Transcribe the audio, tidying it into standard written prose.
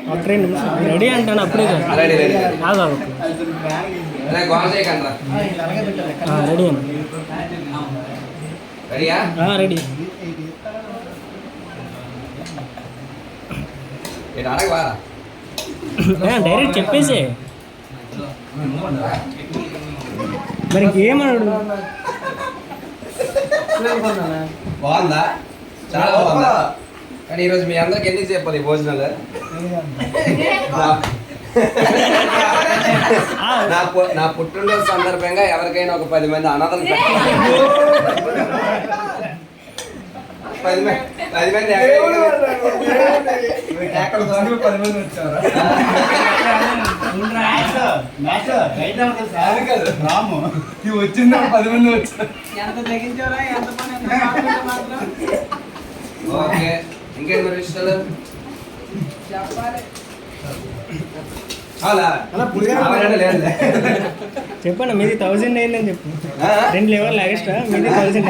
ఒక 2 నిమిషాలు రెడీ అంటాను అప్పుడే రెడీ రెడీ కాదు రెడీ అండి రెడీయా రెడీ అడగవారా డైరెక్ట్ చెప్పేసి మరి ఇంకేమన్నాడు బాగుందా చాలా బాగుందా కానీ ఈరోజు మీ అందరికి ఎందుకు చెప్పాలి ఈ భోజనాలు నా పుట్టినరోజు సందర్భంగా ఎవరికైనా ఒక 10 మంది అనాథలు 10 మంది రాము వచ్చిందా 10 మంది వచ్చారు. ఓకే ఇంకేంటి మరి విషయాలు చెప్పండి మీది 1000 అయిందని చెప్పు 2 లెవెల్ ఎక్స్ట్రా మీది 1000